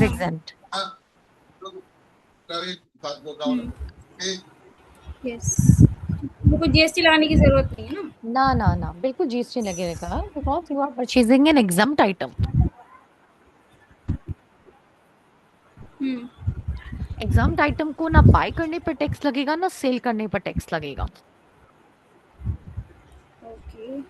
exempt. Yes, मुझको GST लगाने की जरूरत नहीं है ना। ना ना ना, बिल्कुल जीएसटी लगेगा, because you are purchasing an exempt item. Hmm. Exempt item को ना बाय करने पर टैक्स लगेगा ना सेल करने पर टैक्स लगेगा। Okay.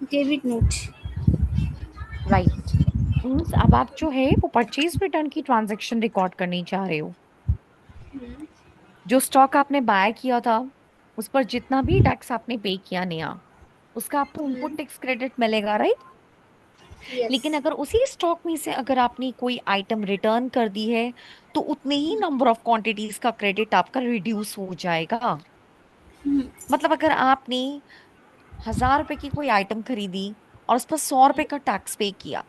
Debit note. Right. Means अब आप जो है वो परचेज रिटर्न की ट्रांजैक्शन रिकॉर्ड करनी चाह रहे हो। जो स्टॉक आपने बाय किया था उस पर जितना भी टैक्स आपने पे किया नया, उसका आपको इनपुट टैक्स क्रेडिट मिलेगा, राइट। यस। लेकिन अगर उसी स्टॉक में से अगर आपने कोई आइटम रिटर्न कर दी है तो उतने ही नंबर ऑफ क्वांटिटीज का क्रेडिट आपका रिड्यूस हो जाएगा। मतलब अगर आपने 1000 रुपए की कोई आइटम खरीदी और उस पर 100 रुपए का टैक्स पे किया,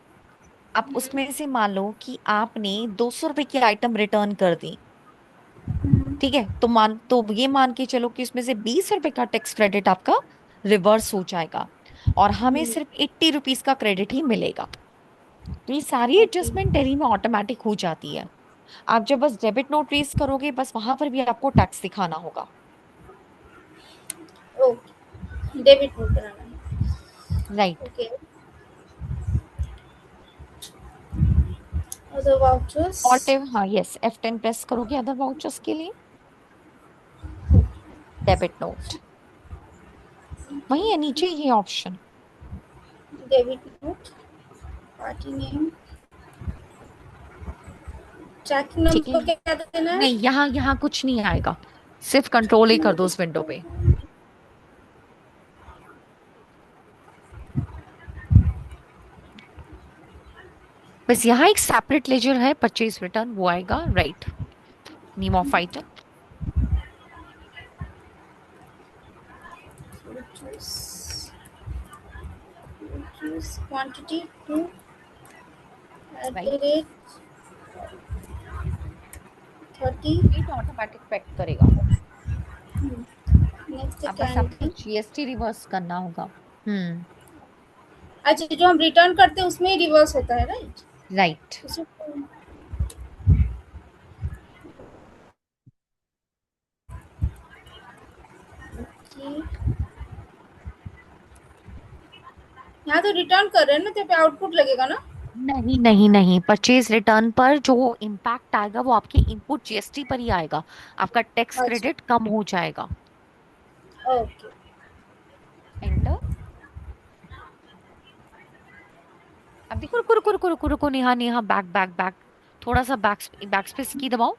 अब उसमें से मान लो कि आपने 200 रुपए की आइटम रिटर्न कर दी, ठीक है, तो ये मान के चलो कि इसमें से 20 रुपए का टैक्स क्रेडिट आपका रिवर्स हो जाएगा और हमें सिर्फ 80 रुपीज का क्रेडिट ही मिलेगा। तो ये सारी ओके। एडजस्टमेंट टैली में ऑटोमेटिक हो जाती है। आप जब बस डेबिट नोट रेज करोगे बस वहां पर भी आपको टैक्स दिखाना होगा। ओके, डेबिट नोट बनाना है। राइट। ओके। Other vouchers. और हाँ यस, F10 प्रेस करोगे अदर वाउचर्स के लिए। डेबिट नोट वही है नीचे ये option. Debit note, party name, tracking ठीक है, नंबर क्या देना है? नहीं यहाँ यहाँ कुछ नहीं आएगा, सिर्फ कंट्रोल ही कर दो उस विंडो पे। बस यहाँ एक सेपरेट लेजर है परचेज रिटर्न, वो आएगा, right. Name of item. Quantity two at the right, rate 30। ये तो ऑटोमेटिक पैक करेगा। नेक्स्ट अब बस आपको कैंडी। जीएसटी रिवर्स करना होगा। हम्म। अच्छा, जो हम रिटर्न करते हैं उसमें ही रिवर्स होता है, राइट? राइट। उसमें यहाँ तो रिटर्न कर रहे हैं ना, तो पे आउटपुट लगेगा ना? नहीं नहीं नहीं, परचेज रिटर्न पर जो इम्पैक्ट आएगा वो आपके इनपुट जीएसटी पर ही आएगा, आपका टैक्स अच्छा। क्रेडिट कम हो जाएगा। ओके। एंटर। अब देखो, रुको रुको रुको रुको रुको, Neha Neha, back back back, थोड़ा सा बैक बैक स्पेस की दबाओ।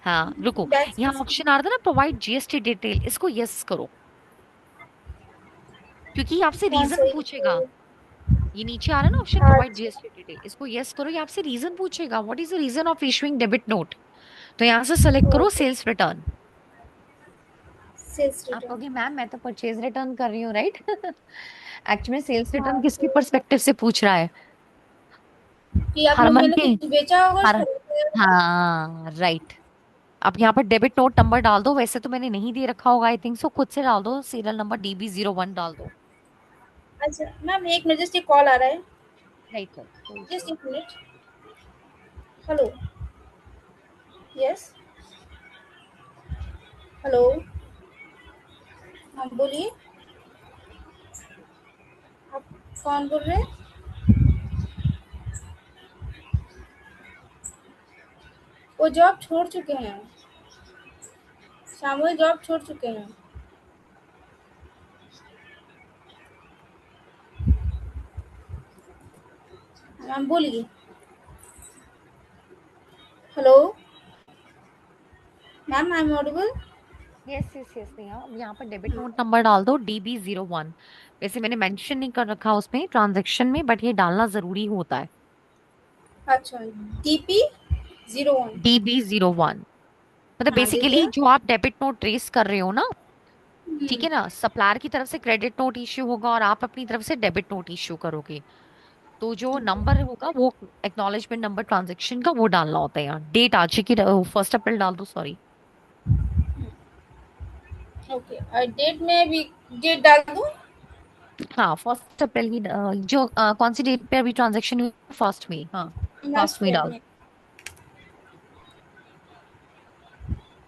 हाँ रुको, बैक यहाँ ऑप्शन आ रहा था ना प्रोवाइड जीएसटी डिटेल, इसको यस करो क्योंकि ये आपसे कौन रीजन सा? पूछेगा। ये नीचे आ रहा है ना ऑप्शन प्रोवाइड अच्छा। जीएसटी डिटेल, इसको यस करो, ये आपसे रीजन पूछेगा, what is the reason of issuing debit note. तो यहाँ से सेलेक्ट करो ओके। Sales return. सेल्स आप रिटर्न। कहोगे मैम मैं तो परचेज रिटर्न कर रही हूँ, राइट। एक्चुअली सेल्स हाँ, रिटर्न किसकी तो परस्पेक्टिव से पूछ रहा है? कि आप लोग, हरमन मैंने के। कुछ बेचा होगा, हर खरीदा होगा। हाँ राइट। अब यहाँ पर डेबिट नोट नंबर डाल दो, वैसे तो मैंने नहीं दे रखा होगा, आई थिंक सो, खुद से डाल दो, सीरियल नंबर DB01 डाल दो। अच्छा मैम, एक मिनट, जस्ट एक कॉल आ रहा है। राइट राइट, कोई जस्ट इशू एक मिनट। हेलो। यस। हेलो। हाँ बोलिए। आप कौन बोल रहे हैं? वो जॉब छोड़ चुके हैं। सामूहिक जॉब छोड़ चुके हैं। मैम बोलिए। Hello. Ma'am I am audible. Yes yes yes Neha, अब यहाँ पर डेबिट नोट नंबर डाल दो DB01। वैसे मैंने मेंशन नहीं कर रखा उसमें ट्रांजैक्शन में, बट ये डालना जरूरी होता है। अच्छा। DP 01। DB01 मतलब हाँ दे बेसिकली दिया। जो आप डेबिट नोट ट्रेस कर रहे हो ना, ठीक हम्म। है ना, सप्लायर की तरफ से क्रेडिट नोट इश्यू होगा और आप अपनी तरफ से डेबिट नोट इश्यू करोगे। तो जो ओके। नंबर होगा वो एक्नॉलेजमेंट नंबर ट्रांजैक्शन का वो डालना होता है। यहाँ डेट आज की 1 अप्रैल डाल दो, सॉरी। ओके और डेट में भी डेट डाल दूँ? हाँ 1 अप्रैल की जो कौन सी डेट पे अभी ट्रांजैक्शन हुई, फर्स्ट में, हाँ फर्स्ट लास्ट में डाल। में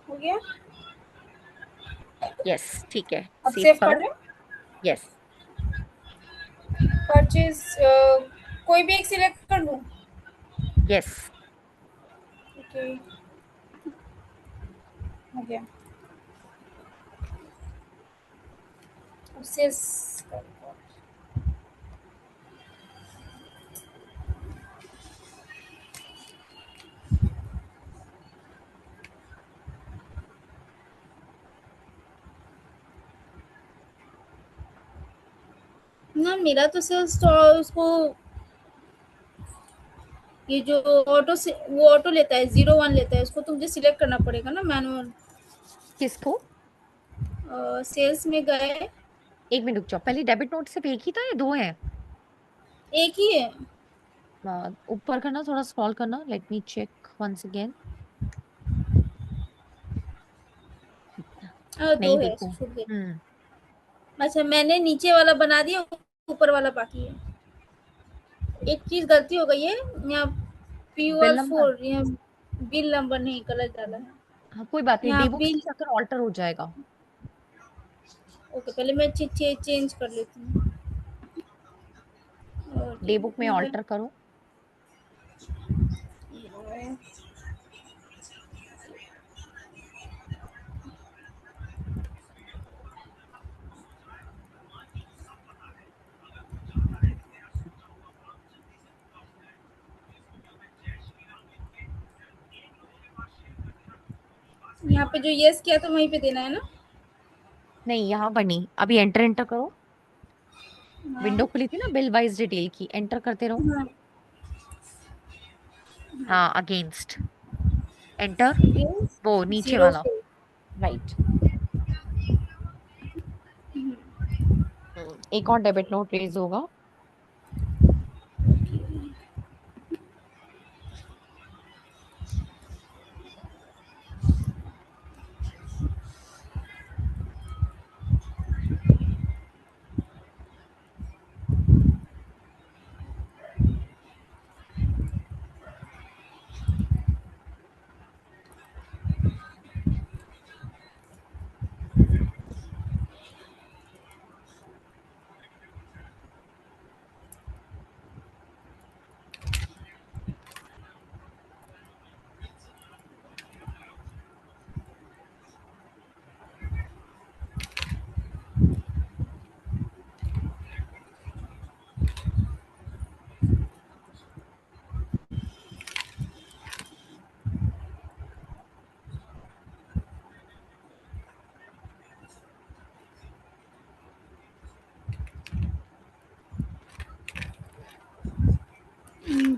हो गया। यस ठीक है, अब सेव सेव कर करो। दें। यस। परचेज कोई भी एक सिलेक्ट कर दूँ? यस। ओके हो गया। अब सेल्स कर। ना मेरा तो सेल्स तो उसको ये जो ऑटो से वो ऑटो लेता है 01 लेता है, उसको तो मुझे सिलेक्ट करना पड़ेगा ना मैनुअल। किसको? सेल्स में गए। एक मिनट रुक जाओ, पहले डेबिट नोट सिर्फ एक ही था या दो है? एक ही है। ऊपर करना, थोड़ा स्क्रॉल करना, let me check once again. दो नहीं है देखो। छूट गए। हम्म। अच्छा मैंने नीचे वाला बना दिया, ऊपर वाला बाकी है। एक चीज गलती हो गई है यहाँ। Bill pure number. फोर यहाँ बिल नंबर नहीं गलत डाला है। हाँ कोई बात नहीं, यहाँ डे बुक्स में बिल। जाकर ऑल्टर हो जाएगा। ओके पहले मैं चेंज कर लेती हूँ। और डे डेबिट बुक में नंबर ऑल्टर करो। यहाँ पे जो यस किया था वहीं पे देना है ना? नहीं यहाँ पर नहीं, अभी एंटर एंटर करो। हाँ। विंडो खुली थी ना बिल वाइज डिटेल की, एंटर करते रहो। हाँ। हाँ अगेंस्ट, एंटर। ये वो नीचे जीरो वाला, फोर। राइट। एक और डेबिट नोट रेज होगा।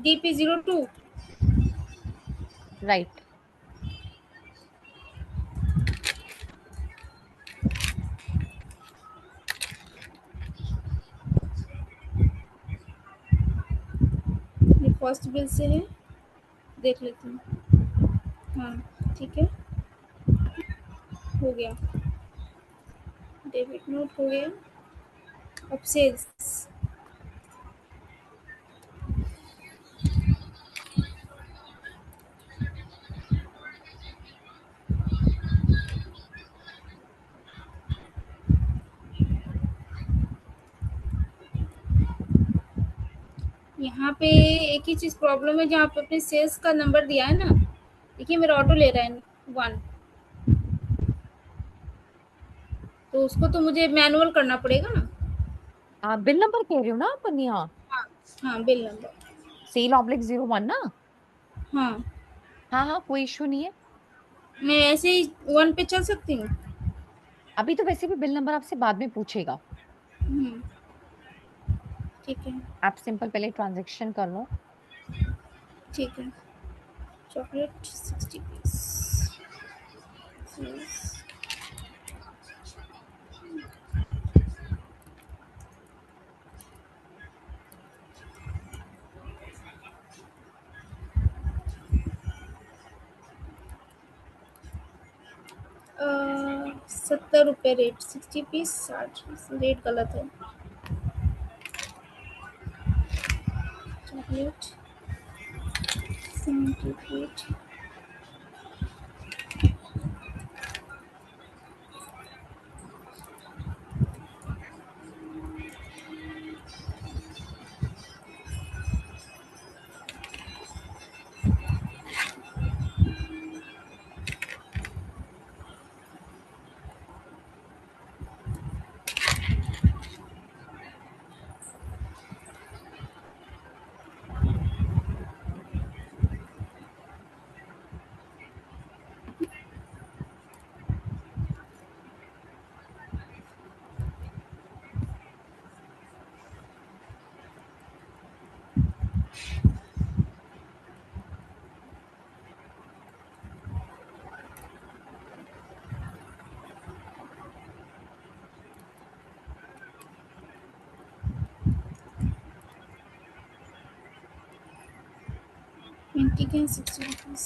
DP 02। राइट। ये फर्स्ट बिल से है, देख लेती हूँ। हाँ ठीक है हो गया। डेबिट नोट हो गया। अब सेल्स। यहाँ पे एक ही चीज़ प्रॉब्लम है, जहाँ पे अपने सेल्स का नंबर दिया है ना, देखिए मेरा ऑटो ले रहा है 1, तो उसको तो मुझे मैनुअल करना पड़ेगा ना। आप बिल नंबर कह रहे हो ना आप यहाँ? हाँ, हाँ, बिल नंबर। सेल/01 ना? हाँ, हाँ हाँ, कोई इशू नहीं है। मैं ऐसे ही 1 पे चल सकती हूँ? अभी तो वैसे भी बिल नंबर आपसे बाद में पूछेगा। हुँ, ठीक है, आप सिंपल पहले ट्रांजेक्शन कर लो। ठीक है। Chocolate 60 piece. यस। 70 रुपए रेट, 60 पीस 60, रेट गलत है। चॉकलेट 78। 20 के 60 रुपीस।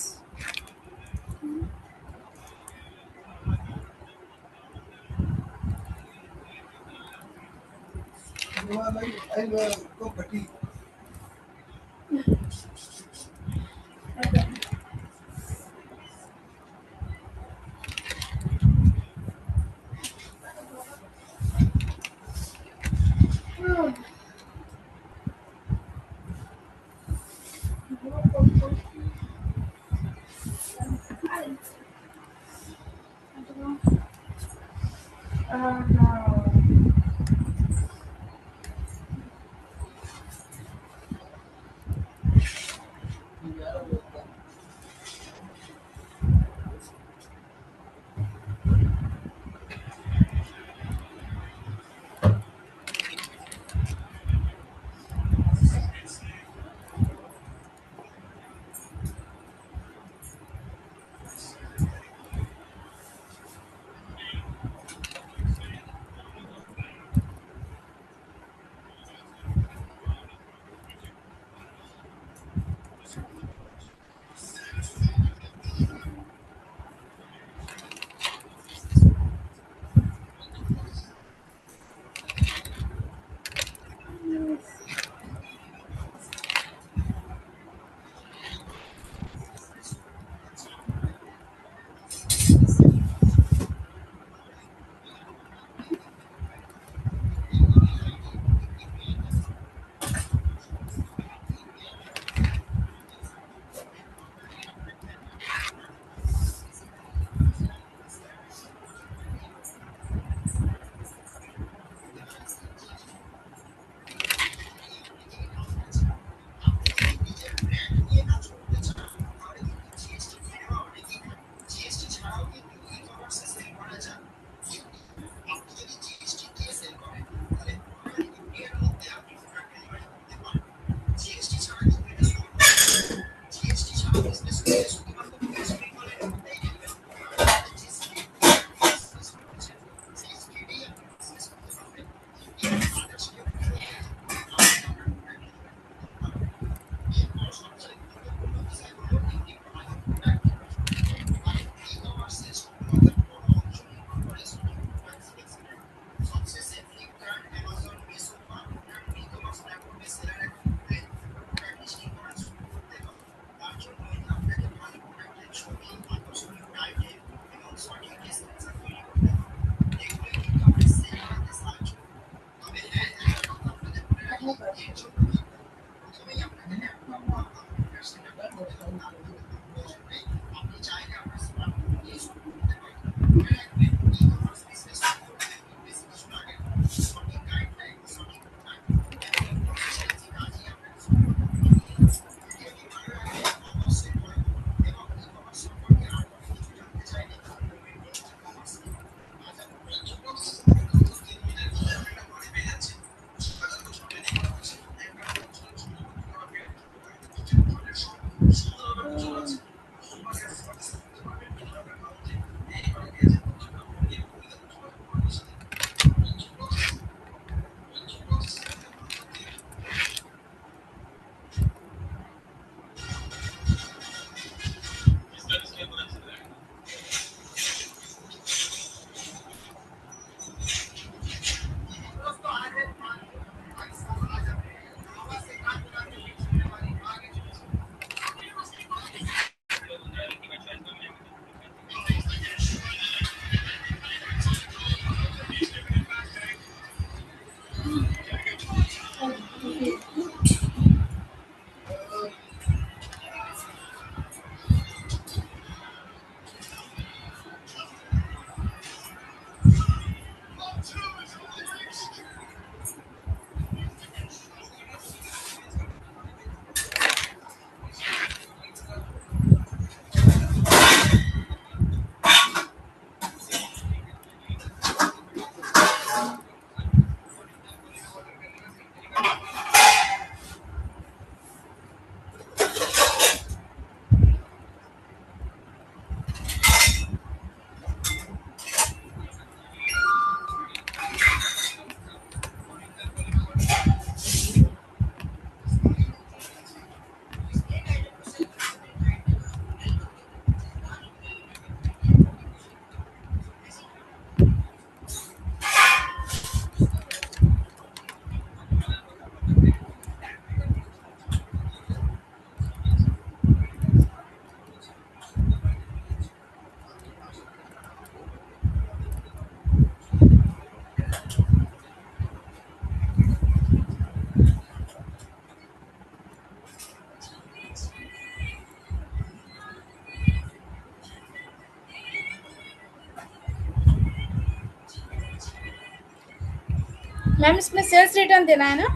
मैम इसमें सेल्स रिटर्न देना है ना?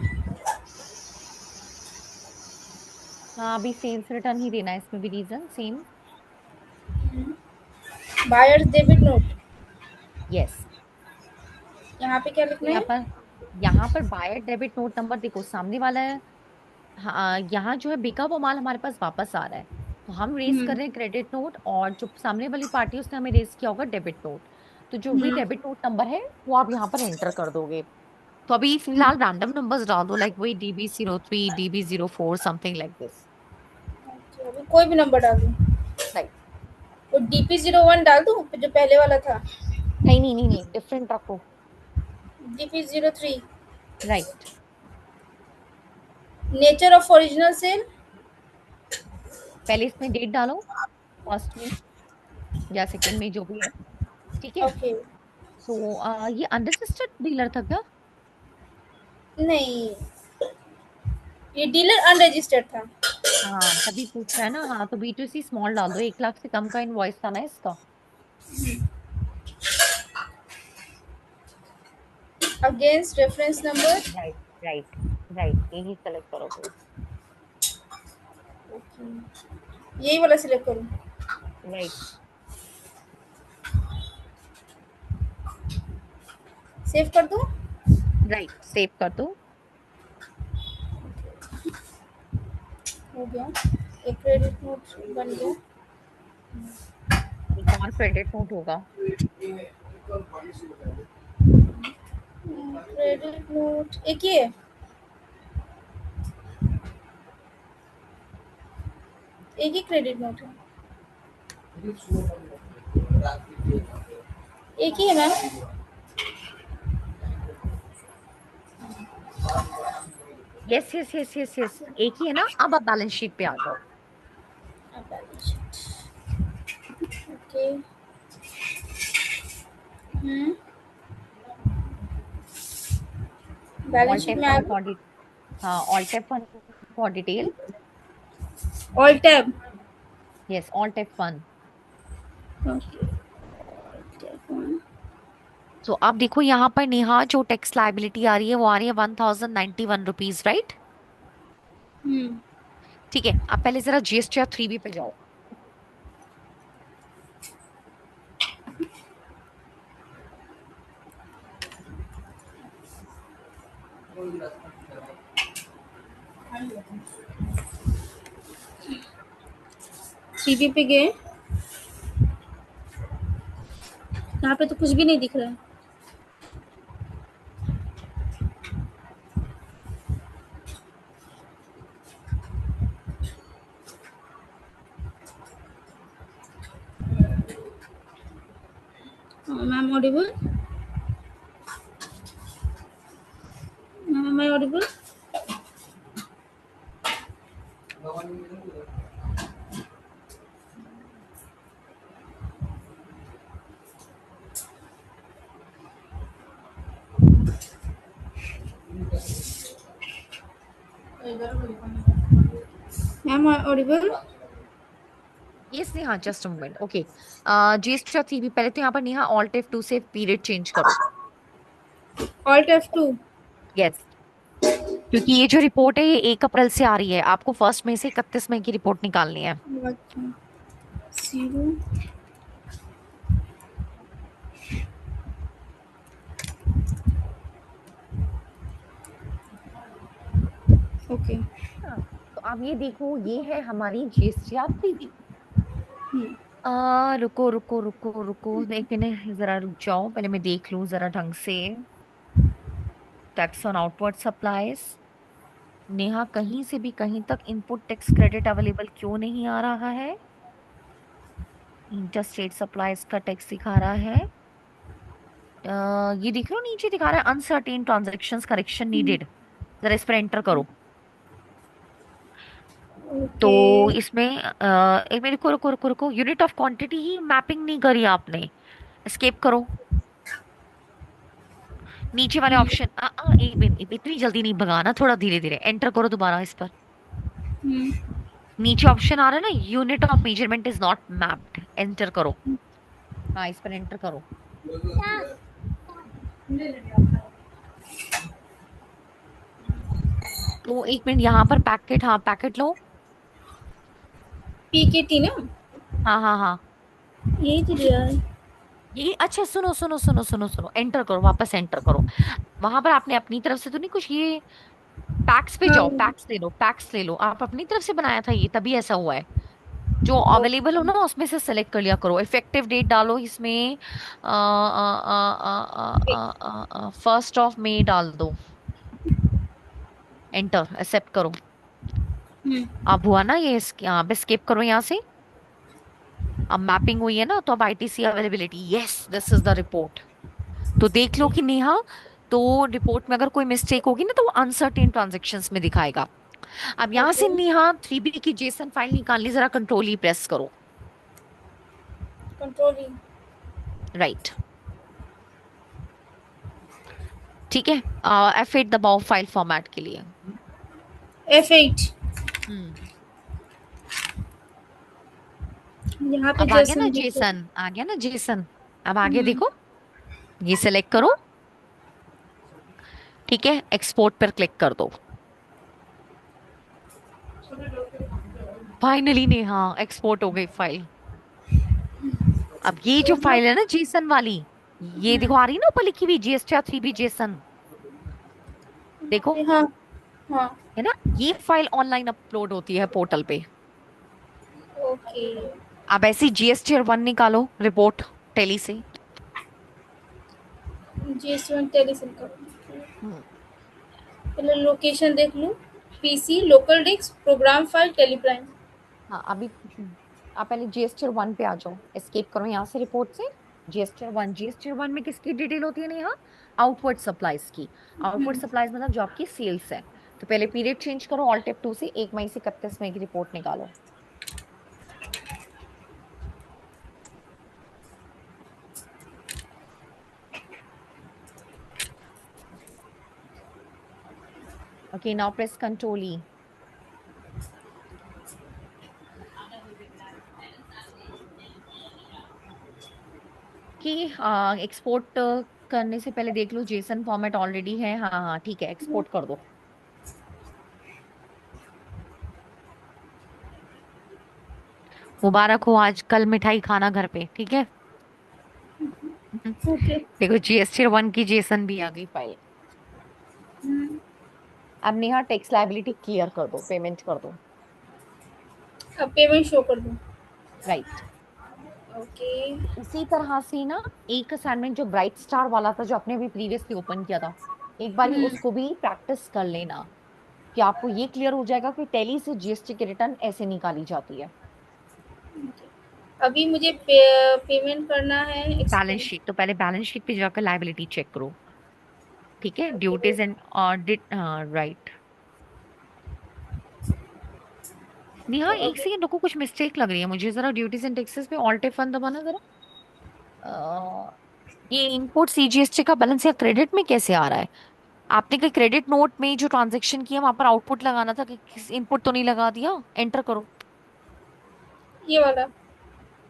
हाँ, अभी सेल्स रिटर्न ही देना है, इसमें भी reason same. Buyers debit note, yes. यहाँ पे क्या तो लिखना यहाँ है? पर यहाँ पर बायर डेबिट नोट नंबर देखो सामने वाला है। हाँ, यहाँ जो है बिका हुआ माल हमारे पास वापस आ रहा है, तो हम रेस कर हम्म। रहे हैं क्रेडिट नोट, और जो सामने वाली पार्टी है उसने हमें रेस किया होगा डेबिट नोट। तो जो भी हम्म। डेबिट नोट नंबर है वो आप यहाँ पर एंटर कर दोगे। तो अभी फिलहाल रैंडम नंबर्स डाल दो, लाइक वही DB03 DB04 something like this. तो अभी कोई भी नंबर डाल दूँ? राइट। वो DP01 डाल दूँ जो पहले वाला था? नहीं नहीं नहीं नहीं, डिफरेंट रखो। DP03। Right. Nature of original sale. पहले इसमें डेट डालो, फर्स्ट में या सेकंड में जो भी है। ठीक है। ओके। सो ये अनरजिस्टर्ड डीलर था क्या? नहीं, ये डीलर अनरजिस्टर्ड था। हाँ, तभी पूछ रहा है ना। हाँ, तो B2C स्मॉल डाल दो, 1 लाख से कम का इनवॉइस था ना इसका। Against reference number. Right right right, यही सेलेक्ट करो फिर। यही वाला सिलेक्ट करूँ? राइट सेव कर दूँ? राइट, सेव कर दो। हो गया, एक क्रेडिट नोट बन गया। एक और क्रेडिट नोट होगा। क्रेडिट नोट एक ही है? एक ही क्रेडिट नोट है? एक ही है ma'am? Yes yes yes yes yes, एक ही है ना। अब आप बैलेंस शीट पे आ जाओ। Balance sheet. Okay. Hmm. All balance sheet tab में आ वन गई। For detail. हाँ, all tab one for detail. All tab. Yes, all tab one. Okay. तो आप देखो यहाँ पर नेहा, जो टैक्स लाइबिलिटी आ रही है वो आ रही है 1091 रुपीज, राइट। हम्म। ठीक है, आप पहले जरा GSTR 3B पे जाओ। सीवी पे गए, यहाँ पे तो कुछ भी नहीं दिख रहा है। Ma'am audible? Ma'am am I audible? Ma'am audible? Yes Neha, just a moment. Okay, GSTR 3B, पहले तो यहाँ पर नेहा ऑल्ट F2 से पीरियड चेंज करो। Alt F2। यस, क्योंकि ये जो रिपोर्ट है ये 1 अप्रैल से आ रही है, आपको 1 मई से 31 मई की रिपोर्ट निकालनी है। अच्छा, जीरो। ओके। हाँ, तो आप ये देखो, ये है हमारी GSTR 3B। रुको रुको रुको रुको, एक मिनट जरा रुक जाओ, पहले मैं देख लूं जरा ढंग से। Tax on outward supplies. Neha, कहीं से भी कहीं तक इनपुट टैक्स क्रेडिट अवेलेबल क्यों नहीं आ रहा है? इंटरस्टेट सप्लाईज का टैक्स दिखा रहा है। ये देख लो, नीचे दिखा रहा है अनसर्टेन ट्रांजैक्शंस करेक्शन नीडेड। जरा इस पर एंटर करो। तो ओके। इसमें एक मिनट, रुको रुको रुको रुको, unit of quantity he mapping नहीं करी आपने। एस्केप करो। नीचे वाले ऑप्शन, एक मिनट, इतनी जल्दी नहीं भगाना, थोड़ा धीरे धीरे एंटर करो दोबारा इस पर। नीचे ऑप्शन आ रहा है ना, unit of measurement is not mapped, enter करो। हाँ, इस पर एंटर करो। तो एक मिनट, यहाँ पर पैकेट, हाँ पैकेट लो। PKT ना? हाँ हाँ हाँ। यही तो दिया है। ये अच्छा, सुनो सुनो सुनो सुनो सुनो, एंटर करो, वापस एंटर करो। वहां पर आपने अपनी तरफ से तो नहीं कुछ ये, पैक्स पे हाँ। जाओ, पैक्स ले लो, पैक्स ले लो, आप अपनी तरफ से बनाया था ये, तभी ऐसा हुआ है। जो अवेलेबल हो ओके। ना उसमें से सेलेक्ट कर लिया करो, इफेक्टिव डेट डालो इसमें, 1 मई डाल दो, एंटर, एक्सेप्ट करो। हम्म। अब हुआ ना ये, यहाँ पे स्किप करो यहाँ से। अब मैपिंग हुई है ना, तो अब ITC availability, yes this is the report. तो देख लो ठीक। कि नेहा, तो रिपोर्ट में अगर कोई मिस्टेक होगी ना तो वो अनसर्टेन ट्रांजेक्शन्स में दिखाएगा। अब यहां ओके। से नेहा 3B की जेसन फाइल निकालनी, जरा कंट्रोल ही प्रेस करो। कंट्रोलिंग। राइट, ठीक है। F8 दबाओ फाइल फॉर्मेट के लिए। F8। हम्म। यहाँ पे अब आ गया ना जेसन दिख रहा जेसन, आ गया ना जेसन। अब आगे है। देखो, ये सिलेक्ट करो, ठीक है, एक्सपोर्ट पर क्लिक कर दो। फाइनली नेहा एक्सपोर्ट हो गई फाइल। अब ये जो यहाँ। फाइल है ना जेसन वाली, ये देखो आ रही है ना ऊपर लिखी हुई GSTR3B जेसन, देखो, हाँ। हाँ। है ना, ये फाइल ऑनलाइन अपलोड होती है पोर्टल पे। ओके। अब ऐसी GSTR1 निकालो रिपोर्ट टेली से। GS1 टेलीसिम का। हम्म। पहले लोकेशन देख लूँ। PC local disk program file Teleprime. हाँ अभी, आप पहले GSTR1 पे आ जाओ, एस्केप करो यहाँ से रिपोर्ट से। GSTR1 में किसकी डिटेल होती है ना यहाँ, आउटवर्ड सप्लाईज की। आउटवर्ड सप्लाईज मतलब जो आपकी सेल्स है। तो पहले पीरियड चेंज करो, Alt F2 से 1 मई से 31 मई की रिपोर्ट निकालो। Okay, now press control E। कि एक्सपोर्ट करने से पहले देख लो जेसन फॉर्मेट ऑलरेडी है, हाँ हाँ ठीक है, एक्सपोर्ट कर दो। मुबारक हो, आज कल मिठाई खाना घर पे, ठीक है। ओके। देखो GSTR1 की जेसन भी आ गई फाइल। अब नेहा टैक्स लायबिलिटी क्लियर कर दो, पेमेंट कर दो। अब पेमेंट शो कर दूँ? राइट। ओके। इसी तरह से ना, एक असाइनमेंट जो ब्राइट स्टार वाला था, जो आपने भी प्रीवियसली ओपन किया था, एक बार हम्म। उसको भी प्रैक्टिस कर लेना, कि आपको ये क्लियर हो जाएगा कि टैली से GST की रिटर्न ऐसे निकाली जाती है। अभी मुझे पेमेंट करना है बैलेंस एक्सपेंस। शीट, तो पहले बैलेंस शीट पे जाकर लायबिलिटी चेक करो, ठीक है, okay. Duties and audit, right. Neha तो एक अभी सेकंड रुको, कुछ मिस्टेक लग रही है मुझे, जरा ड्यूटीज एंड टैक्सेस पे Alt F1 दबाना जरा। अ, ये इनपुट CGST का बैलेंस या क्रेडिट में कैसे आ रहा है? आपने कोई क्रेडिट नोट में जो ट्रांजेक्शन किया वहां पर आउटपुट लगाना था, कि इनपुट तो नहीं लगा दिया, एंटर करो। ये वाला।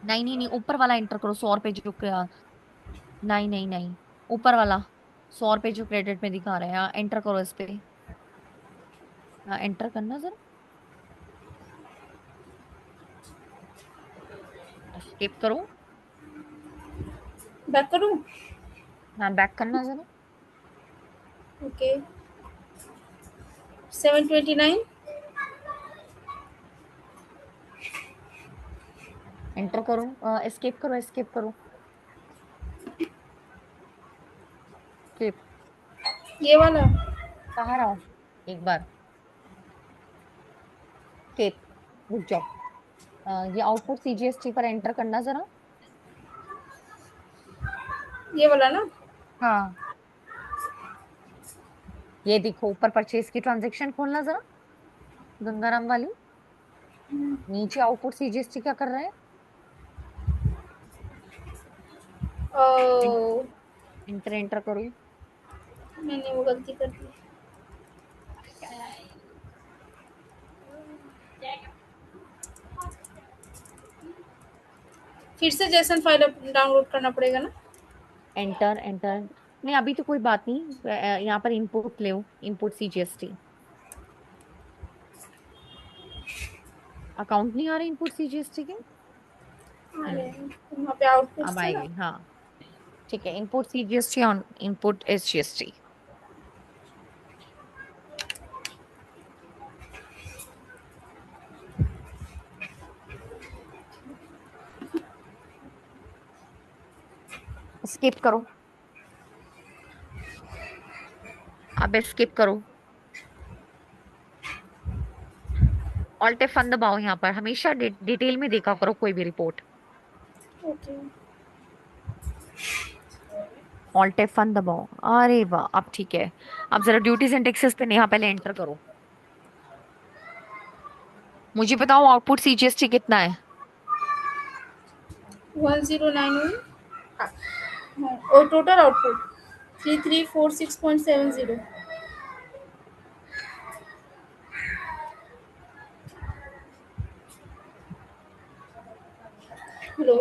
नहीं नहीं नहीं, ऊपर वाला एंटर करो, 100 रुपए जो नहीं नहीं नहीं, ऊपर वाला, 100 रुपए जो क्रेडिट में दिखा रहे हैं, हाँ एंटर करो इस पे। हाँ एंटर करना जरा, स्किप करो। बैक करूँ? हाँ बैक करना जरा, ओके। 729। एंटर करो, एस्केप करो, एस्केप करो, स्किप। ये वाला। बाहर आओ एक बार, स्किप, रुक जाओ। ये आउटपुट CGST पर एंटर करना जरा। ये वाला ना? हाँ, ये देखो ऊपर परचेज की ट्रांजेक्शन खोलना जरा, गंगाराम वाली, नीचे आउटपुट CGST क्या कर रहा है, ओ। एंटर एंटर करो। मैंने वो गलती कर दी। फिर से जेसन फाइल डाउनलोड करना पड़ेगा ना? एंटर एंटर, नहीं अभी तो कोई बात नहीं, यहाँ पर इनपुट ले, इनपुट CGST। अकाउंट नहीं आ रहे इनपुट सीजीएसटी के? आ रहे हम्म, हैं तो वहाँ पे आउटपुट अब से ना। आएंगे, हाँ। ठीक है, input CGST on input SGST. Skip करो, अब स्किप करो। ऑल्ट F1 दबाओ, यहाँ पर हमेशा डिटेल में देखा करो कोई भी रिपोर्ट। ओके। ऑल्ट F1 दबाओ, अरे वाह, अब ठीक है। अब जरा ड्यूटीज एंड टैक्सेस पे नेहा पहले एंटर करो। मुझे बताओ आउटपुट सीजीएसटी कितना है? 1091। और total output 3346.70। Hello.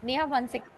Neha 1 second.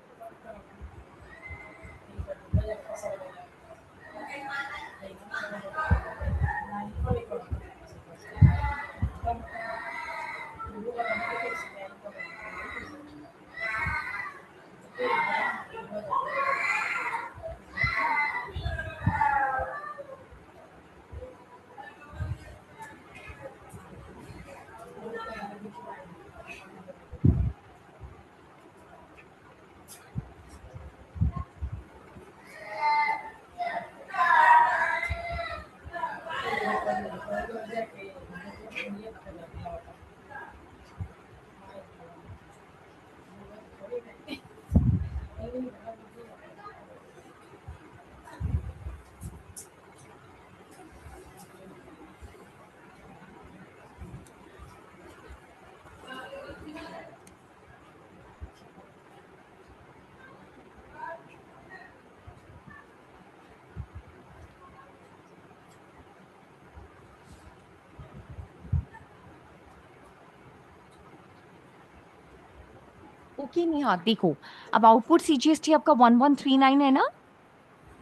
Okay Neha देखो, अब आउटपुट सीजीएसटी आपका 1139 है ना,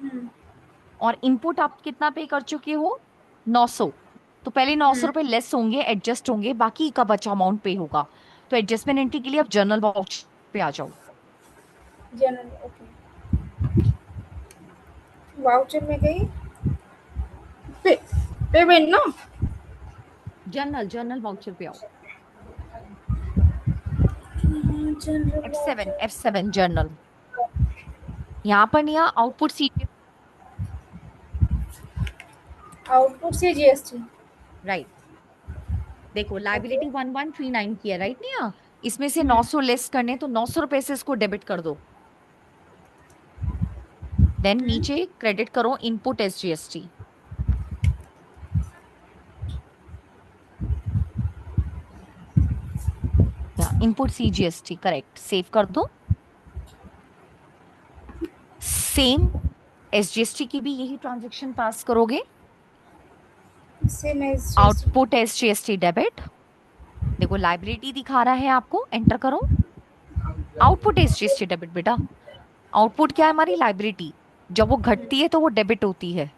हम्म। और इनपुट आप कितना पे कर चुके हो? 900। तो पहले 900 हम्म। रुपए लेस होंगे, एडजस्ट होंगे, बाकी का बचा अमाउंट पे होगा। तो एडजस्टमेंट एंट्री के लिए आप जर्नल बॉक्स पे आ जाओ। General okay. वाउचर में गई। पे पेमेंट ना। जर्नल जर्नल वाउचर पे आओ। General F7 voucher. F7 journal. यहाँ पर नहीं, आउटपुट सीजीएसटी। आउटपुट से जीएसटी। राइट। देखो ओके। लाइबिलिटी 1139 की है, राइट नहीं? इसमें से हम्म। 900 लेस करने, तो 900 रुपए से इसको डेबिट कर दो। देन हम्म। नीचे क्रेडिट करो इनपुट एसजीएसटी, या इनपुट सीजीएसटी, करेक्ट, सेव कर दो। सेम एसजीएसटी की भी यही ट्रांजैक्शन पास करोगे। Same as GST. Output SGST debit. देखो लाइबिलिटी दिखा रहा है आपको, एंटर करो। आउटपुट एसजीएसटी डेबिट बेटा। आउटपुट क्या है? हमारी लाइबिलिटी। जब वो घटती है तो वो डेबिट होती है।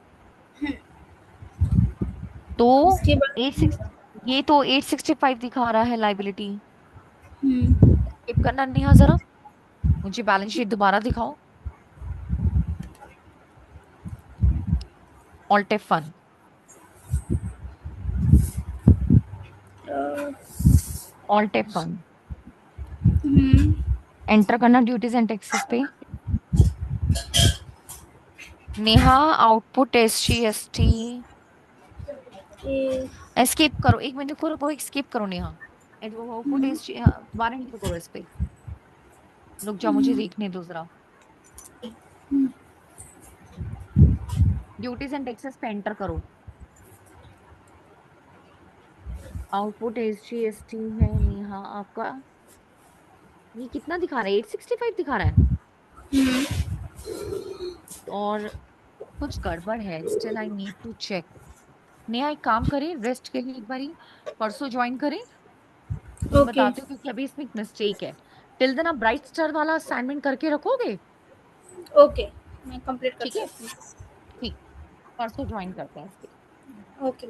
तो उसके बाद। 86, ये तो 865 दिखा रहा है लाइबिलिटी। हम्म। स्किप करना नेहा जरा, मुझे बैलेंस शीट दोबारा दिखाओ। Alt F1। Alt F1। Hmm. Enter करना ड्यूटीज एंड टैक्सेस पे। Neha output SGST. ए। स्किप करो, 1 मिनट को रुको, स्किप करो नेहा। Output hmm. एसजी, दोबारा एंटर करो इस पे। रुक जाओ, मुझे देखने दो जरा। ड्यूटीज एंड टैक्सेस पे एंटर करो। आउटपुट एसजीएसटी है नेहा आपका। ये कितना दिखा रहा है? 865 दिखा रहा है। और कुछ गड़बड़ है, still I need to check. Neha एक काम करें, रेस्ट के लिए एक बारी परसों ज्वाइन करें, तो मैं ओके। बताती हूँ, क्योंकि अभी इसमें एक मिस्टेक है। टिल देन आप ब्राइट स्टार वाला असाइनमेंट करके रखोगे? ओके। मैं कंप्लीट ठीक करती है, हूँ। ठीक, परसों ज्वाइन करते हैं इसके। ओके।